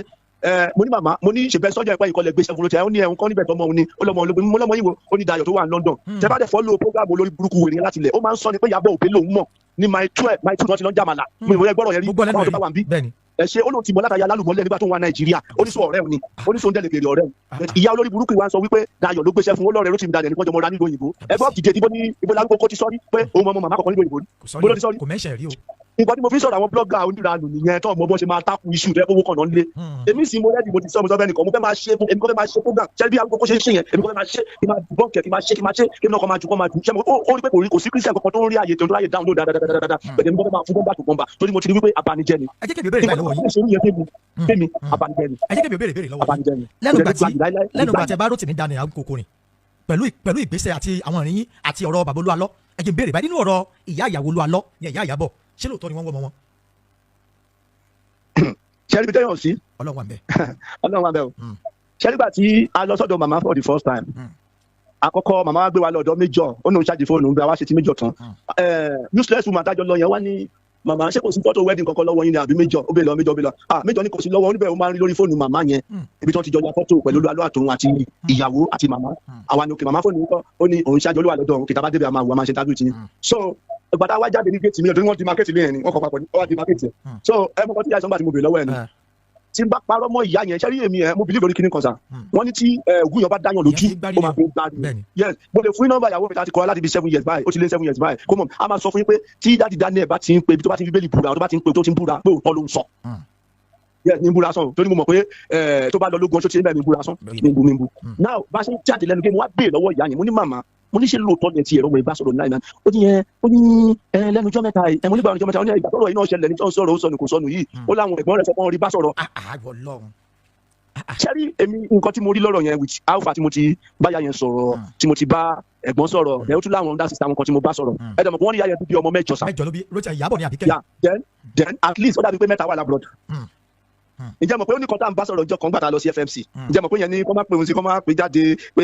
mo ní màmá mo ní ṣèbẹ sọjà ìpẹ́ ìkọlẹ̀ gbèsè fún ó ní ẹ̀hún kọ́ níbẹ̀ tọmọ òun ni ó lọ́mọ ológun mo lọ́mọ yìí wo ó ní Dayọ̀ tó wà ní London tẹ bá dẹ̀ follow program olórí burúkú wèrè láti ilẹ̀ ó máa ń sọ ni pé Ìyábọ̀ Òbí lòun mọ̀ ní my 12 náà ti lọ jàmàlà mo ìwé gbọ́dọ̀ yẹn rí ọmọ tó bá wà ń bí ẹ ṣe olóòtú mọ látàyà lálùmọ́lẹ̀ nígbà tó ń wá Nàìjíríà oníṣòwò ọ̀rẹ́ òní oníṣòwò ń dẹ̀lẹ̀ kèrè ọ̀rẹ́ òní ìyá olórí burúkú wa ń sọ wípé Dayọ̀ ló gbéṣẹ́ fún olóòrẹ́ Rótìmí Daniel nípọ́njọ́ mọ́ra nílùú òyìnbó ẹgbọ́n dìde ibo lárúkọ kó ti sọ́rí pé òun ọmọ màmá kọ̀ọ̀kan nílùú òyìnbó bó ló ti sọ́rí.
kò mẹ́sẹ̀ rí o.
nǹkan tí mo fi sọ̀rọ̀ àwọn blogger oníranù nìyẹn tó ọmọ bọ́ ṣe máa tákù iṣu rẹ owó kan náà nílé èmi sì mo rẹ́ẹ̀dì mo ti sọ mo sọ bẹ́ẹ̀ nìkan mo fẹ́ máa ṣe èmi kò fẹ́ máa ṣe program ṣẹ́ni bí arúgbó kó ṣe ń ṣe yẹn èmi kò fẹ́ máa ṣe kí máa bọ́ǹkẹ̀ kí máa ṣe kí náà kọ́ máa ju kọ́ máa ju ṣẹ́ mo ó rí pé kò sí Christian kankan tó ń rí àyè tó ń ráyè download dáadáa bẹ̀rẹ̀ mi kò fẹ́ máa fún bọ́ǹbà tó bọ́ǹbà torí mo ti rí wípé abanijẹ́ ni.
ẹ jẹ́ kí n béèrè lọ́wọ́ yín.
Fẹ́mi abanijẹ́ ni.
ẹ jẹ́ kí n béèrè lọ́wọ́ yín. lẹ́nu gbà tí ẹ bá Rótìmí Daniel Àwíkòkò rìn pẹ̀lú ìgbésẹ̀ àti àwọn ìrìn àti ọ̀rọ̀ bàbá Olúalọ́ ẹ jẹ́ n béèrè báyìí nínú ọ̀rọ̀ ìyá ìyàwó Olúalọ́ ní ìyá Ìyábọ̀ ṣé lóòótọ́ ni wọ́n wọ́ ọmọ wọn.
ṣẹ́rí bí tẹ́yàn sí.
Ọlọ́run wà ń bẹ̀.
Ọlọ́run wà ń bẹ̀ o. ṣẹ́rí gbà tí a lọ sọ́dọ̀ màmá for the first time àkọ́kọ́ màmá wa gbé wa lọ́dọ̀ Major ó ní òun ṣáàjì fóònù bí a wá ṣe ti Major tán useless woman tájọ lọ yẹn wá ní màmá ṣé kò sí fọ́tò wedding kankan lọ́wọ́ yín ni àbí Major ó bèèrè lọ Major ní kò sí lọ́wọ́ oníbẹ̀ ó máa ń rí lórí fóònù màmá yẹn ibi tí wọ́n ti jọ ya fọ́tò pẹ̀lú Olúalọ́ àtòun àti ìyàwó àti màmá àwa ni òkè màmá fóònù nǹkan ó ní òun ṣáàjì olúwa lọ́dọ̀ òun kìtà bá débi àmà àwọ̀ máa ṣe tábìlì tì so ìgbàdá wá jáde ní géètì mi ọdún wọn di mákẹ́tì lé yẹn ni wọn kọ papọ̀ ní ọwọ́ di mákẹ́tì so ẹ mọ̀ kọ́ tí ìyá ìsọ̀nba ti mo bèèrè lọ́wọ́ ẹ̀ ni tí n bá parọ́ mọ́ ìyá yẹn ṣẹ́rí èmi ẹ̀ mo believe lórí kíní kan sa wọ́n ní tí ògùn yẹn bá dáyàn lójú ó máa fi ń gbádùn yes mo lè fún nọ́mbà ìyàwó mi láti kọ́ láti bí 7 years báyìí ó ti lé 7 years báyìí kó mọ̀ a máa sọ fún yín pé tí dáàdi Daniel bá ti ń pe tó bá ti ń fi bẹ́ẹ̀lì búra tó bá ti ń pe tó ti ń búra pé òótọ́ ló ń sọ yes ní búra sàn torí mo mọ̀ pé tó bá lọ lógun ọṣọ tí ń bẹ̀ ní búra sàn ní bu now bá ṣe ń jáde lẹ́nu kí mo wá béèrè lọ́wọ́ ìyá yẹn mo ní màmá mo ní ṣe lóòótọ́ ní ti ẹ̀rọ ọmọ ìbá sọ̀rọ̀ náà náà ó ní lẹ́nu ọjọ́ mẹ́ta ẹ̀ mo nígbà ọjọ́ mẹ́ta ó ní ìgbà tọ́rọ̀ yìí náà ṣẹlẹ̀ ní tó ń sọ̀rọ̀ ó sọnù kò sọnù yìí ó láwọn ẹ̀gbọ́n rẹ̀ sọ pé wọ́n rí bá sọ̀rọ̀. ṣẹ́rí èmi nǹkan tí mo rí lọ́rọ̀ yẹn with alpha tí mo ti báyà yẹn sọ̀rọ̀ tí mo ti bá ẹ̀gbọ́n sọ̀rọ̀ ẹ̀ ó tún láwọn ọ̀dà sísá wọn kan tí mo bá sọ̀rọ̀ ẹ̀ dẹ̀ mọ̀ pé wọ́n ní ìyá yẹn bí ọmọ mẹ́jọ sá.
mẹ́jọ ló bí Ìyábọ̀ ní àbíkẹ́.
then at least ó dàbí pé mẹ́ta wà lábúrọ̀d ǹjẹ́ mọ̀ pé ó ní kọ́ńtà ń bá sọ̀rọ̀ ọjọ́ kan gbàtà lọ sí FMC ǹjẹ́ mọ̀ pé yẹn ní kọ́ máa pè wọ́n sí kọ́ máa pè jáde pé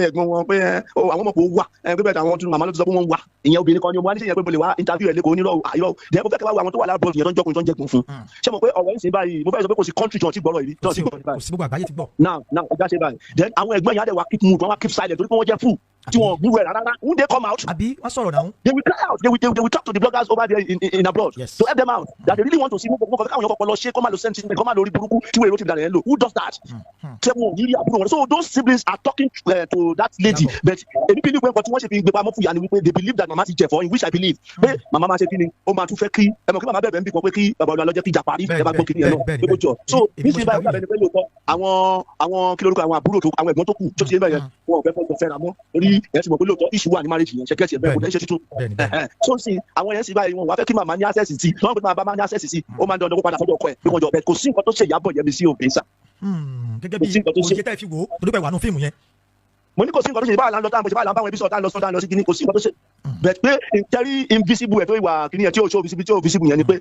ẹ̀gbọ́n wọn pé àwọn ọmọ kò wà pé bẹ́ẹ̀ àwọn tún màmá ló ti sọ pé wọ́n wà ìyẹn obìnrin kan ni mo wá ní sẹ́yìn pé mo lè wá interview ẹ̀ lẹ́kọ̀ọ́ onírọ̀ àyọ̀ dẹ̀ mo fẹ́ kẹ́ wá wo àwọn tó wà lábúrò yẹn tó ń jọkùnrin tó ń jẹkùn fún ṣé mọ̀ pé ọ̀rọ̀ yìí ṣe báyìí mo fẹ́ sọ pé kò sí country tí wọ́n ti gbọ́rọ̀ yìí tí wọ́n ti gbọ́rọ̀ báyìí now ọjà ṣe báyìí then àwọn ẹ̀gbọ́n yẹn á dẹ̀ wá keep mood wọ́n wá keep silent torí pé wọ́n jẹ́ fún tí wọ́n gbúrú ẹ̀ rárá when they come out
àbí wọ́n sọ̀rọ̀ náà
they will cry out they will talk to the bloggers over there in abroad to help them out that they really want to see mo fẹ́ káwọn yẹn kọ́kọ́ lọ ṣe kọ́ máa lo sentiment kọ́ máa lo orí burúkú tí wọ́n èrò ti dànù ẹ̀ lò who does that ṣé wọn ò ní rí àbúrò wọn so those siblings are talking to that lady but èmi believe pé nǹkan tí wọ́n ṣe fi gbé pamọ́ fún ìyá ni wípé they believe that mama ti jẹ̀fọ́ in which I believe pé mama máa ṣe kí ni ó máa tún fẹ́ kí ẹ mọ̀ kí mama bẹ̀rẹ̀ ń bí kan pé kí bàbá Olúalọ́ jẹ́ kí ìjà parí ẹ bá gbọ́ kiri ẹ̀ náà pé kó jọ so níṣẹ́ báyìí ó dàbẹ̀ ni pé lóòótọ́ àwọn kí lórúkọ àwọn àbúrò tó àwọn ẹ̀gbọ́n tó kù tó ti ṣe bẹ́ẹ̀ yẹn wọn ò fẹ́ kó fẹ́ra mọ́ torí ẹ̀ ti mọ̀ pé lóòótọ́ issue wà ní marriage yẹn ṣẹ́kẹ́sì ẹ̀ bẹ́ẹ̀ kò dẹ́ ṣe tuntun so sí àwọn yẹn sì báyìí wọn wà fẹ́ kí màmá ní access sí lọ́wọ́n pé màmá ní access sí ó máa ń dandan kó padà sọ́dọ̀ ọkọ ẹ̀ pé wọ́n jọ bẹ́ẹ̀ kò sí nǹkan tó ṣe Ìyábọ̀ yẹn mi sí òbí sà.
gẹ́gẹ́ bí òye tẹ́ fi wò ó torí pé wà nù fíìmù yẹn.
mo ní kò sí nǹkan tó ṣe báyìí láńlọ táwọn báwọn ẹbí sọ̀tà lọ sí kíní kò sí nǹkan tó ṣe bẹ́ẹ̀ pé tẹ́rí invisible ẹ̀ tó ìwà kíní ẹ̀ tí ò ṣó visible yẹn ni pé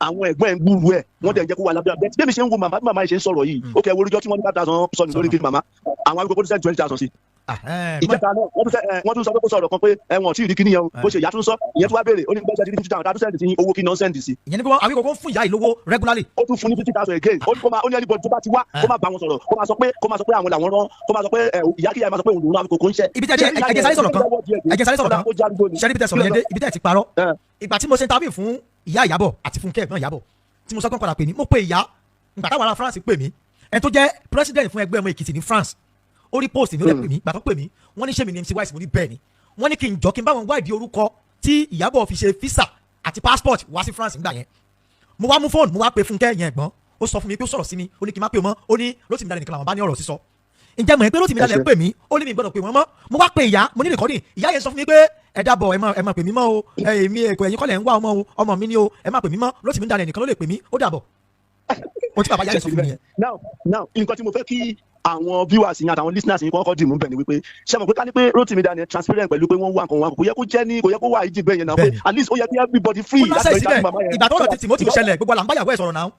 àwọn ẹ̀gbọ́n ẹ̀ ń gbúrú ẹ̀ wọ́n dẹ̀ ń jẹ́ kó wà lábẹ́ bẹ́ẹ̀ bẹ́ẹ̀ mi ṣe ń wo màmá yìí ṣe ń sọ̀rọ̀ yìí ó kẹ́ wo oríjọ́ tí wọ́n ní 5,000 sọ̀nù lórí kí màmá àwọn arúgbó tó sẹ́ni 20,000 sí ìjẹta náà wọ́n tún sọ pé kó sọ̀rọ̀ kan pé ẹ̀wọ̀n tí ì rí kíní yẹn o bó ṣe ìyá tún sọ ìyẹn tún wá béèrè ó ní gbẹ́sẹ̀ dídí 50,000 tó sẹ́ndì sí owó kí náà sẹ́ndì sí.
ìyẹn ni pé àwọn ìkókó ń fún ìyá yìí lówó regularly.
ó tún fún ní 50,000 again ó ní anybody tó bá ti wá kó má bá wọn sọ̀rọ̀ kó má sọ pé àwọn làwọn rán kó má sọ pé ìyá kíyà má sọ pé òun lòun náà kò ń ṣe.
ibi tẹ́ ẹ̀jẹ̀ sáré sọ̀rọ̀ kan ṣẹ́rí bí tẹ́ sọ̀rọ̀ yẹn dé ibi tẹ́ ti parọ́ ìgbà tí mo ṣe interview fún ìyá Ìyábọ̀ àti Fúnkẹ́ ẹ̀gbọ́n Ìyábọ̀ tí mo sọ kàn padà pè ní mo pe ìyá ìgbà táwọn ará France pè mí ẹni tó jẹ́ president fún ẹgbẹ́ ọmọ Èkìtì ní France ó rí post mi ó lè pè mí ìgbà tó pè mí wọ́n ní ṣé mi ní MC Wise mo ní bẹ́ẹ̀ ni wọ́n ní kí n jọ kí n bá wọn wá ìdí orúkọ tí Ìyábọ̀ fi ṣe visa àti passport wá sí France nígbà yẹn mo wá mú fóònù mo wá pe Fúnkẹ́ yẹn ẹ̀gbọ́n ó sọ fún mi pé ó sọ̀rọ̀ sí mi ó ní kí n má pè mọ́ ó ní Rótìmí Daniel nìkan làwọn bá ní ọ̀rọ̀ sísọ ǹjẹ́ mọ̀ ẹ́ pé Rótìmí Daniel pè mí ó ní mi gbọ́dọ̀ pè wọ́n mọ́ mo wá pe ìyá mo ní recording ìyá yẹn sọ fún mi pé ẹ dábọ̀ ẹ má pè mí mọ́ o èmi èkó ẹ̀yin kọ́lẹ̀ ń wá ọmọ mi ni o ẹ má pè mí mọ́ Rótìmí Daniel nìkan ló lè pè mí ó dàbọ̀ o tí bàbá yá yẹn sọ fún mi yẹn.
now nǹkan tí mo fẹ́ kí àwọn viewers yẹn àtàwọn listeners yẹn kọ́kọ́ dì mú bẹ̀ ni wípé ṣé mo pé ká ní pé Rótìmí Daniel transparent pẹ̀lú pé wọ́n wá nǹkan wọn kò yẹ kó wà ìjì bẹ́ẹ̀ yẹn náà pé at least ó yẹ kí everybody free
láti gbé ìgbà màmá yẹn. ìgbà tó lọ ti Timothy tó ṣẹlẹ̀ gbogbo àlàǹgbáyàwó ẹ̀ sọ̀rọ̀ náà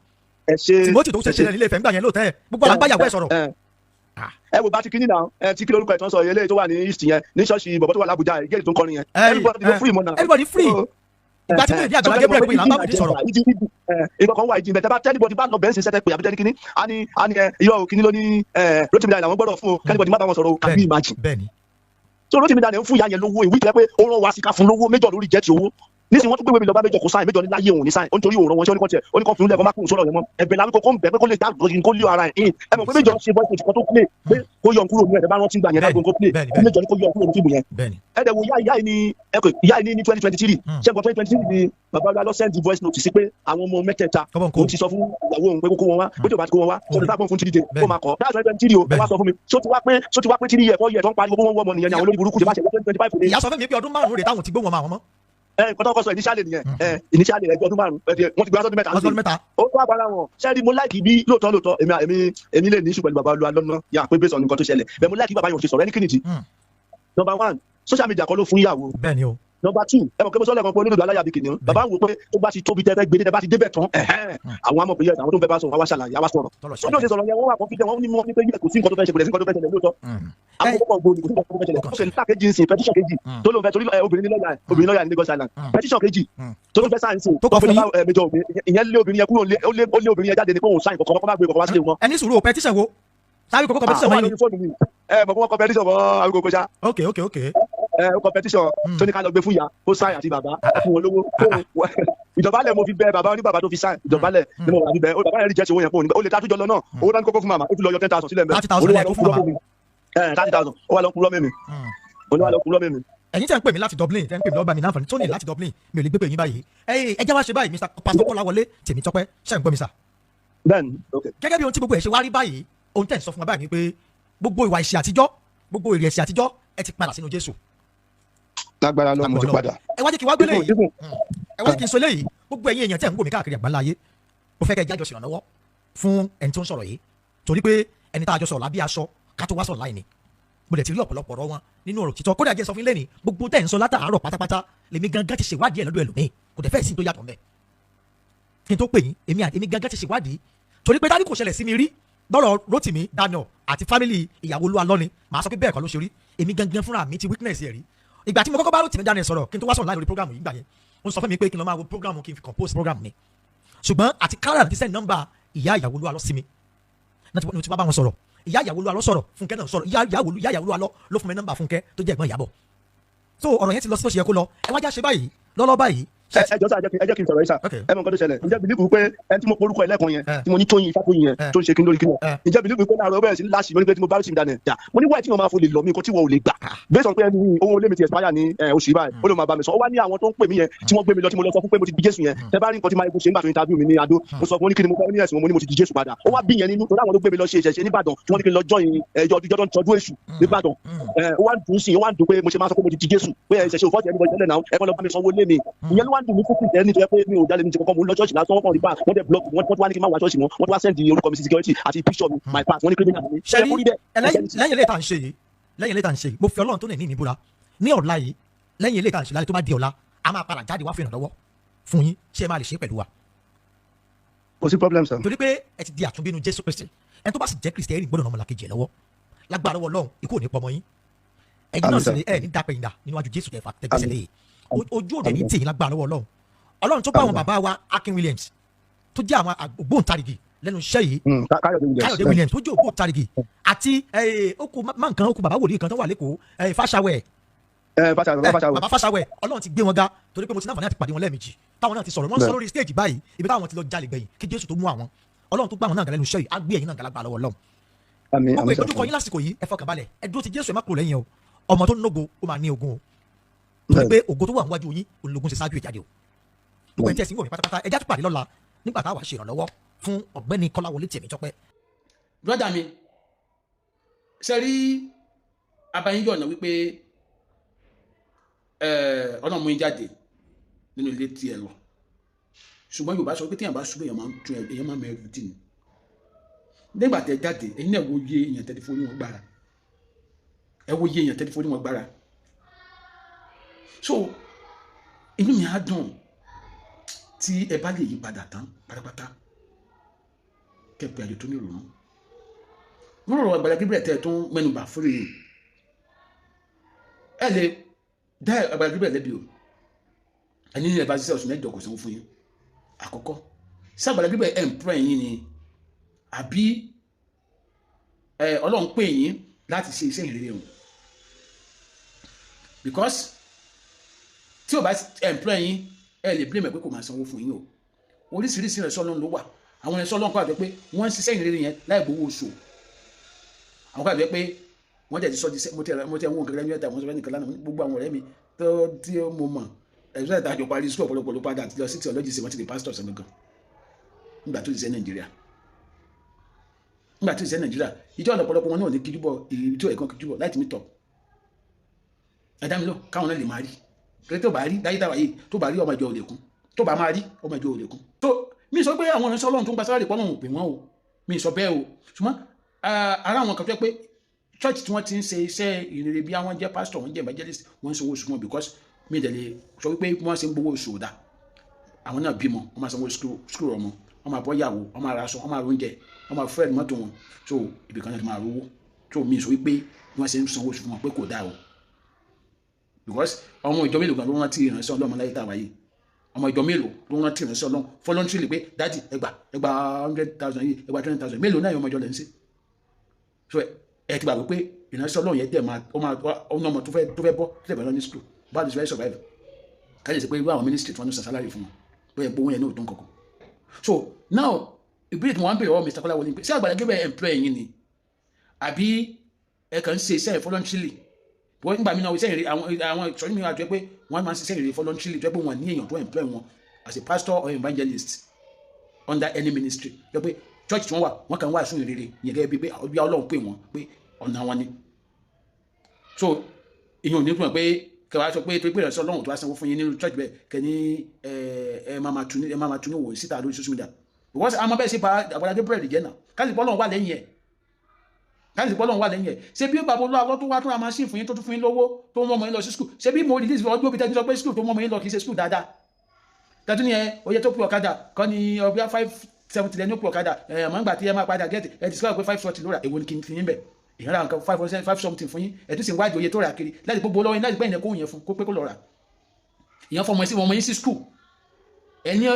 Timothy tó ṣẹlẹ̀ nílé Ifẹ̀ ńgbà yẹn lóòótọ́ ẹ̀ gbogbo àlàǹgbáyàwó ẹ̀ sọ̀rọ̀.
ẹ wo bá ti kíní náà tí kí lórúkọ ẹ̀ tó ń sọ eléyìí tó wà ní east yẹn ní ṣọ́ọ̀ṣì bọ̀bọ̀ tó wà l'Abuja yẹn géètì tó ń kọrin yẹn
everybody free ìgbà tí mo lè ní Àgbàlá Gabriel pé ìlànà bàbá sọ̀rọ̀.
ìgbà kan wà ìjì bẹ́ẹ̀ tẹ́ bá tẹ́lifọ̀dì bá lọ bẹ́ẹ̀ sì sẹ́tẹ̀ pé àbí tẹ́lifíní á ní irọ́ kíní ló ní Rótìmí Daniel àwọn gbọ́dọ̀ fún o kẹ́lifọ̀dì má bá wọn sọ̀rọ̀ o can you imagine. so Rótìmí Daniel ń fún ìyá yẹn lówó ìwé ìjẹ́ pé ó rán wa sí ká fún lówó méjọ lórí jẹ́ẹ̀tì owó nísìnyí wọ́n tún gbé wẹ́mi lọ bá méjọ kó sáyìn méjọ ní láyé òun ní sáyìn nítorí òun wọn ṣe oníkan fún un lẹ́ẹ̀kan má kún un sọ̀rọ̀ yẹn mọ́ ẹ̀bẹ̀ làwọn kò ń bẹ̀ pé kó lè dá lóyún kó lé ara ẹ̀ ẹ mọ̀ pé méjọ ṣe bọ́ ìṣèjì kan tó play pé kó yọ kúrò ní ẹ̀ bá rántí gbà yẹn dágbọn kó play méjọ ní kó yọ kúrò ní fíìmù yẹn ẹ dẹ̀ wo ìyá yìí ní 2023 ṣẹ́gun 2023 ni bàbá wa lọ send voice note sí pé àwọn ọmọ mẹ́tẹ̀ẹ̀ta òun ti sọ fún ìyàwó òun pé kó wọn wá pé tí ò bá ti kó wọn wá kó nípa fún tìrìdè kó máa kọ́ dáàbò 2023 o ẹ wá sọ fún mi só ti wá pé 3 years 4 years tó ń pariwo pé wọ́n wọ́ ọmọ nìyẹn ni àwọn olórí burúkú ti bá ṣe 2025.
ìyá sọ fún mi pé ọdún márùn-ún rè táwọn ti gbé wọn máa wọn mọ́.
Nǹkan tó kọ sọ initially nìyẹn initially ẹgbẹ́ ọdún márùn-ún wọ́n ti gbé ọdún mẹ́ta ó tó àgbàlá wọn ṣẹ́ẹ́rì mo láìkì bí lóòótọ́ èmi lè ní ìṣù pẹ̀lú bàbá Olúwa lọ́nà yà pé based on nǹkan tó ṣẹlẹ̀ bẹ́ẹ̀ mo láìkì bàbá yẹn ò ṣe sọ̀rọ̀ ẹni kìnìtì. Number 1 social media kọ́ ló fún ìyàwó.
bẹ́ẹ̀ni o.
Number 2 ẹ mọ̀ pé mo sọ lẹ́ẹ̀kan pé olódodo aláyàbí kìnìún bàbá wò pé tó bá ti tóbi tẹ́tẹ́ gbé tẹ́ bá ti débẹ̀ tán àwọn amọ̀ pé yẹ àwọn tó ń fẹ́ bá sọ̀rọ̀ wá ṣàlàyé wá sọ̀rọ̀ wọ́n ní ó ṣe sọ̀rọ̀ yẹn wọ́n wà confident wọ́n ní mọ́ ní pé kò sí nǹkan tó fẹ́ ṣe kò sí nǹkan tó fẹ́ ṣẹlẹ̀ lóòótọ́ àwọn kókó gbòòrò kò sí nǹkan tó fẹ́ ṣẹlẹ̀ ó ṣe ní sáà kejì ń sìn petition kejì tó ló ń fẹ́ torí obìnrin lọ́ọ̀yà ní Lagos Island petition kejì tó ló ń fẹ́ sáyẹ̀nsì tó kọ́ fún mẹjọ ìyẹn lé obìnrin yẹn kúrò ó lé obìnrin yẹn jáde ní pé òun sáyìn kọ̀ọ̀kan má gbé kọ̀ọ̀kan wá sílé wọn.
ẹni sùúrù petition wo sáré kókó petition mọ́ yín.
mọ̀ kó wọ́n kọ petition mọ́ àwọn kòkó ṣá.
ok
competition tó ní ká lọ gbé fún ya ó sáyìn àti bàbá fún wọn lówó ìjọbalẹ̀ mo fi bẹ bàbá oníbàbá tó fi sáyìn ìjọbalẹ̀ ni mo wà fi bẹ bàbá yẹn rí jẹ́ ṣe owó yẹn fún òní ó lè tàtújọ lọ náà owó náà ní kókó fún màmá ó fi lọ yọ 10,000 sílẹ̀ mẹ́ 30,000 ó wà lọ kúrọ́ mẹ́mi
ẹ̀yin tẹ́ ń pè mí láti Dublin tẹ́ ń pè mí lọ́ba mi náà Tony láti Dublin mi ò lè gbé pè yín báyìí ẹ jẹ́ wá ṣe báyìí Mr. Pastor Kọ́láwọlé Tèmítọ́pẹ́ ṣe ń gbọ́ mi sà.
bẹ́ẹ̀ni
gẹ́gẹ́ bí ohun tí gbogbo ẹ̀ ṣe wá rí báyìí ohun tẹ́ ń sọ fún wa báyìí ni pé gbogbo ìwà ìṣe àtijọ́ gbogbo èrè ẹ̀ṣẹ̀ àtijọ́ ẹ ti padà sínú Jésù.
lágbára lọ mo ti padà.
ẹ wá jẹ́ kí wá gbélé yìí ẹ wá jẹ́ kí n sọ eléyìí gbogbo ẹ̀yin èèyàn tẹ́ ń wò mí káàkiri àgbáńlá ayé mo fẹ́ kẹ́ jájọ ṣèrànlọ́wọ́ fún ẹni tó ń sọ̀rọ̀ yìí torí pé ẹni tá a jọ sọ̀rọ̀ lábí aṣọ ká tó wá sọ̀rọ̀ láì ní mo dẹ̀ ti rí ọ̀pọ̀lọpọ̀ ọ̀rọ̀ wọn nínú ọ̀rọ̀ títọ́ kódà jẹ́ sọ fún lẹ́nìí gbogbo tẹ́ ń sọ látàárọ̀ pátápátá lèmi gangan ti ṣèwádìí ẹ̀ lọ́dọ̀ ẹlòmíì kò dẹ̀ fẹ́ sí tó yàtọ̀ mẹ́ kí n tó pè yín èmi gangan ti ṣèwádìí torí pé dání kò ṣẹlẹ̀ sí mi rí lọ́rọ̀ Rótìmí Daniel àti fámìlì ìyàwó Olúwa lọ́ni màá sọ pé bẹ́ẹ̀ kọ́ ló ṣe rí èmi gangan fúnra mi ti witness ẹ̀ rí ìgbà tí mo kọ́kọ́ bá Rótìmí Daniel sọ̀rọ̀ kí n tó wá sọ̀rọ̀ láì lórí program yìí gbà yẹn ó sọ fún mi pé kí n lọ máa wo program kí n fi compose program mi ṣùgbọ́n àti Karen ti send number ìyá ìyàwó Olúwa lọ sí mi náà tí mo bá wọn sọ̀rọ̀ ìyá ìyàwó Olúwa lọ sọ̀rọ̀ Fúnkẹ́ náà sọ̀rọ̀ ìyá ìyàwó Olúwa ló fún mi nọ́mbà Fúnkẹ́ tó jẹ́ ẹ̀gbọ́n Ìyábọ̀ so ọ̀rọ̀ yẹn ti lọ sí bó ṣe yẹ kó lọ ẹ wá já ṣe báyìí lọ́lọ́ báyìí.
ẹ jọ sá ẹ jẹ́ kí n sọ̀rọ̀ yìí sá ẹ mọ̀ nǹkan tó ṣẹlẹ̀ ǹjẹ́ bìlífù pé ẹni tí mo porúkọ ẹlẹ́kan yẹn tí mo ní Tóyìn Ifátóyìn yẹn tó ń ṣe kí n lórí kí n wọ̀ ǹjẹ́ bìlífù pé láàárọ̀ bẹ̀rẹ̀ sí láṣì mo ní pé tí mo bá Rótìmí Daniel jà mo ní wáyé tí mo máa fo lè lọ mí nǹkan tí wọn ò lè gbà based on pé ẹni owó olé mi ti expire ní oṣù yìí báyìí ó lè máa bá mi sọ ó wá ní àwọn tó ń pè mí yẹn tí wọ́n gbé mi lọ tí mo lọ sọ fún pé mo ti di Jésù yẹn tẹ bá rí nǹkan tí máa ṣe nígbà tó interview mi ní Adó mo sọ fún ní kí ni mo fẹ́ ní ẹ̀sìn mo ní mo ti di Jésù padà ó wá bí yẹn nínú torí àwọn tó gbé mi lọ ṣe ìṣẹ̀ṣe níbàdàn tí wọ́n ní kí n lọ join ẹjọ́ ọdún tó ń tọ́jú èṣù níbàdàn ó wá dùn sí i ó wá dùn pé mo ṣe máa sọ pé mo ti di Jésù pé ìṣẹ̀ṣe òfò tẹ̀lé ìbọn náà ẹ kọ́ lọ bá mi sanwó lé mi ìyẹn ló wá dùn mí fún kìtẹ́ nítorí pé mi ò jalè ní ti kọ́kọ́ mo ń lọ ṣọ́ọ̀ṣì lásán wọ́n kàn rí bá wọ́n dẹ̀ block wọ́n wá ní kí n má wá ṣọ́ọ̀ṣì wọn wọ́n wá send orúkọ mi sí security àti picture mi my pass wọ́n ní criminal mi.
lẹ́yìn ilé ìta ń ṣe yìí mo fi Ọlọ́run tó ní ìbúra ní ọ̀la yìí lẹ́yìn ilé ìta ń ṣe lálẹ́ tó bá di ọ̀la a máa padà jáde wá fi ìrànlọ́wọ́ fún yín ṣé ẹ máa lè ṣe pẹ̀lú wa.
kò sí problem sir.
torí pé ẹ ti di àtúnbínú Jésù Kristi ẹni tó bá sì jẹ́ Kristi ẹ̀rí gbọ́dọ̀ náà ọmọlàkejì ẹ̀ lọ́wọ́ lágbára Ọlọ́run ikú ò ní pọmọ yín ẹ̀yin náà sì ni ẹ̀ ní dapẹ̀yìndà níwájú Jésù kẹfà tẹ̀gbẹ́sẹ̀ lé ojú òde ní tèyí lágbára lọ́wọ́ Ọlọ́run. Ọlọ́run tó bá àwọn bàbá wa Akin Williams tó jẹ́ àwọn ògbóǹtarìgì lẹ́nu iṣẹ́ yìí, Káyọ̀dé Williams tó jẹ́ ògbóǹtarìgì, àti okùn bàbá wòlíì kan tó wà lẹ́kọ̀ọ́ Fáṣàwẹ̀, bàbá Fáṣàwẹ̀, Ọlọ́run ti gbé wọn ga torí pé mo ti náà fà ní àti pàdé wọn lẹ́ẹ̀mejì táwọn náà ti sọ̀rọ̀ wọ́n sọ lórí stage báyìí ibi táwọn ti lọ jalè gbẹ̀yìn kí Jésù tó mú àwọn. Ọlọ́run tó gbá àwọn náà gà lẹ́nu iṣẹ́ yìí á gbé ẹ̀yin náà gàlágbà lọ́wọ́ Ọlọ́run. Gbogbo ìdojúkọ yín lásìkò yìí ẹ fọkàn balẹ̀, ẹ dúró ti Jésù ẹ má kúrò lẹ́yìn o. Ọmọ tó nógo ó máa ní ogun o, torí pé ògo tó wà níwájú yín ológun ṣe ṣáájú ìjáde o. Gbogbo ẹ̀ tí ẹ sì ń wò mí pátápátá ẹ já tó pàdé lọ́la nígbà táwa ṣe ìrànlọ́wọ́ fún ọ̀gbẹ́ni Kọ́láwọlé Tèmítọ́pẹ́.
brọ́dà mi ṣe rí abayíyọ̀ ọ̀nà wípé ọlọ́run mú yín jáde nínú ilé tí ẹ lọ, ṣùgbọ́n Yorùbá sọ pé téèyàn bá ṣubú èèyàn máa mẹ́rin dì ní. nígbà tẹ jáde ẹ̀yin náà wo iye èèyàn tẹ́lẹ̀ forí wọn gbára, ẹ wo iye èèyàn tẹ́lẹ̀ forí wọn gbára. so inú mi á dùn tí ẹ bá lè yí padà tán pátápátá kẹ́pẹ́ àjò tó ní ìrònú. wọ́n rọrọ̀ Àgbàlá Gabriel tẹ́ ẹ tó ń mẹ́nubà fúri yìí, ẹ lè dá Àgbàlá Gabriel lẹ́bi o. ẹni ní ẹ bá ṣiṣẹ́ oṣù mẹ́jọ kò sanwó fún yín. àkọ́kọ́ sí Àgbàlá Gabriel ẹ̀ ń pẹ́ yín ni àbí Ọlọ́run pè yín láti ṣe iṣẹ́ ìrere o. because tí o bá ẹ̀ ń pẹ́ yín ẹ lè blame ẹ pé kò máa sanwó fún yín o. oríṣiríṣi ẹ̀ṣọ́ Ọlọ́run ló wà. àwọn ẹ̀ṣọ́ Ọlọ́run kọ́ àjọ pé wọ́n ń ṣiṣẹ́ ìrere yẹn láì gbowó oṣù. àwọn kọ́ àjọ pé wọ́n jẹ́ ti sọ di mo tẹ wọ́n gẹ́gẹ́ ní ọ̀tá àwọn sọ́fẹ́ nìkan lánàá gbogbo àwọn ọ̀rẹ́ mi tí mo mọ̀ ẹ̀ṣọ́ ìta àjọ parí sùkúl ọ̀pọ̀lọpọ̀ ló padà lọ sí theology ṣe wọ́n ti di pastor sẹ́mi gan nígbà tó ti ṣe Nàìjíríà. nígbà tó ti ṣe Nàìjíríà ìjọ ọ̀pọ̀lọpọ̀ wọn náà ní kíjúbọ̀ èyí tó ẹ̀kan kíjúbọ̀ láti mi tọ̀ ẹ̀dá mi lọ káwọn náà lè máa rí pé tó bá rí dáyé dáwà yìí tó bá rí ọmọ ìjọ òde kún tó bá máa rí ọmọ ìjọ òde kún. so mi sọ pé àwọn ìránṣẹ́ Ọlọ́run tó ń gba sálárì pọ́n náà pè wọ́n o, mi sọ bẹ́ẹ̀ o, ṣùgbọ́n ara àwọn kan tó yẹ pé church tí wọ́n ti ń ṣe iṣẹ́ ìrere bí àwọn jẹ́ pastor wọ́n jẹ́ evangelist wọ́n ń sanwó oṣù wọn because mi dẹ̀ lè sọ wípé wọ́n ṣe ń gbowó oṣù ọ̀dà àwọn náà bímọ wọ́n máa sanwó school ọmọ wọ́n máa bọ́ yàwó wọ́n máa ra aṣọ wọ́n máa róúnjẹ wọ́n máa fẹ́ẹ̀ mọ́tò wọn so ibì kan náà ti máa rówó so mi sọ wípé wọ́n ṣe ń sanwó oṣù fún wọn pé kò dáa o because ọmọ ìjọ mélòó kan ló rántí ìránṣẹ́ Ọlọ́run láyé tá a wáyé ọmọ ìjọ mélòó ló rántí ìránṣẹ́ Ọlọ́run voluntarily pé dájì ẹgbà 100,000 yìí ẹgbà 20,000 mélòó náà ọmọ ìjọ lẹ́ ń ṣe so ẹ ti gbàgbé pé ìránṣẹ́ Ọlọ́run yẹn dẹ̀ ọ̀nà ọmọ tó fẹ́ bọ́ tó tẹ̀ bẹ̀rẹ̀ lọ ní school bá ti fẹ́ survive ká lè ṣe pé irú àwọn ministry tí wọ́n ní san salary fún wọn pé ẹ̀ gbowó yẹn náà tó ń kọ̀kọ̀ so now ìbéèrè tí wọ́n á ń bèèrè ọwọ́ Mr. Kọ́láwọlé pé ṣé Àgbàlá Gabriel employ yín ni àbí ẹ kàn ń ṣe iṣẹ́ voluntarily wọ́n nígbà mí náà iṣẹ́ ìrè àwọn ìṣọ́jú mi wà tó yẹ pé wọ́n máa ń ṣiṣẹ́ ìrè voluntarily tó yẹ pé wọ́n ní èèyàn tó employ wọn as a pastor or evangelist under any ministry tó yẹ pé church tí wọ́n wà wọ́n kàn wá sún ìrere yẹn gẹ́gẹ́ bí pé Ọlọ́run pè wọ́n pé ọ̀nà wọn ni so èèyàn ò ní túmọ̀ pé kẹwàá sọ pé torí pé ìrẹsì Ọlọ́run tó wá sanwó fún yín nínú church bẹ́ẹ̀ kẹ́ni ẹ máa ma tún ní wò síta lórí social media because àmọ́ bẹ́ẹ̀ ṣe bá Àgbàlá Gabriel jẹ́ náà káàsì pé Ọlọ́run wà lẹ́yìn ẹ̀ ṣe bí bàbá olúwa tó wá tó ra machine fún yín tó tún fún yín lówó tó mọ́ ọmọ yín lọ sí school ṣe bí mo release ọdún òbí tẹ́tí sọ pé school tó mọ́ ọmọ yín lọ kì í ṣe school dáadáa tẹ́tí ni ẹ oyè tó pè ọ̀kadà kọ́ ni ọbẹ̀ 570 lẹ́nu pè ọ̀kadà àmọ́ ńgbà tí ẹ máa padà get ẹ discover pé 540 ló rà èwo ni kì í fi yín bẹ̀ èèyàn ra nǹkan 5 something fún yín ẹ̀dùn sì ń wájú oyè tó rà kiri láti gbogbo lọ́wọ́ yín láti gbẹ̀yìn ẹ̀kọ́ yẹn fún kó pé kó lọ rà èèyàn fọmọ yín sí school ẹni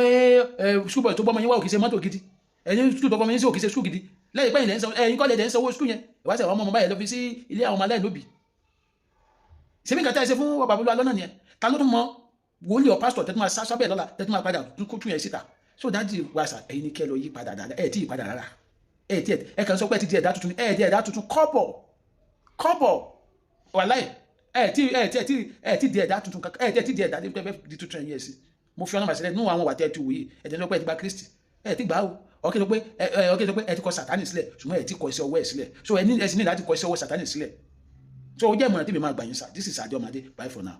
school boy tó bọ́mọ yín wá òkè ṣe mọ́tò gidi ẹni school tó bọ́mọ yín sí òkè ṣe school gidi lẹ́yìn gbẹ̀yìn ẹ̀yin kọ́ lẹ́dẹ̀ ń sanwó school yẹn ìwáṣẹ̀ ọmọ báyìí lọ fi sí ilé àwọn ọmọ aláìlóbì ṣebí nǹkan tá ẹ ṣe fún bàbá olúwa lọ́nà nìyẹn ta ló tún mọ wòlíì ọ pásítọ̀ tẹ́tí máa sábẹ́ lọ́la tẹ́tí máa padà kó tún yẹn síta so dájú wàṣà ẹ̀yin ní kẹ́ lọ yí padà dáadáa ẹ̀ tí yí padà rárá ẹ̀ kàn sọ pé ẹ̀ ti di ẹ̀dá tuntun ẹ̀ di ẹ̀dá tuntun kọ́bọ̀ wàláì ẹ̀ ti di ẹ̀dá tuntun kankan ẹ̀ ti di ẹ̀dá di tuntun ẹ̀yìn ẹ̀sìn mo fi ọ̀nà màsílẹ̀ nínú àwọn wàtẹ́ ti wòye ẹ̀dẹ̀ lọ́pẹ́ ẹ̀ ti gba Kristi ẹ̀ ti gbà ó ọkẹ́ tó pé ẹ̀ ti kọ Sátánì sílẹ̀ ṣùgbọ́n ẹ̀ ti kọ iṣẹ́ ọwọ́ ẹ̀ sílẹ̀ so ẹ̀ sì ní láti kọ iṣẹ́ ọwọ́ Sátánì sílẹ̀ so ó jẹ́ ìmọ̀ràn tí mi máa gbà yín sá this is Ade Ọmọdé bye for now.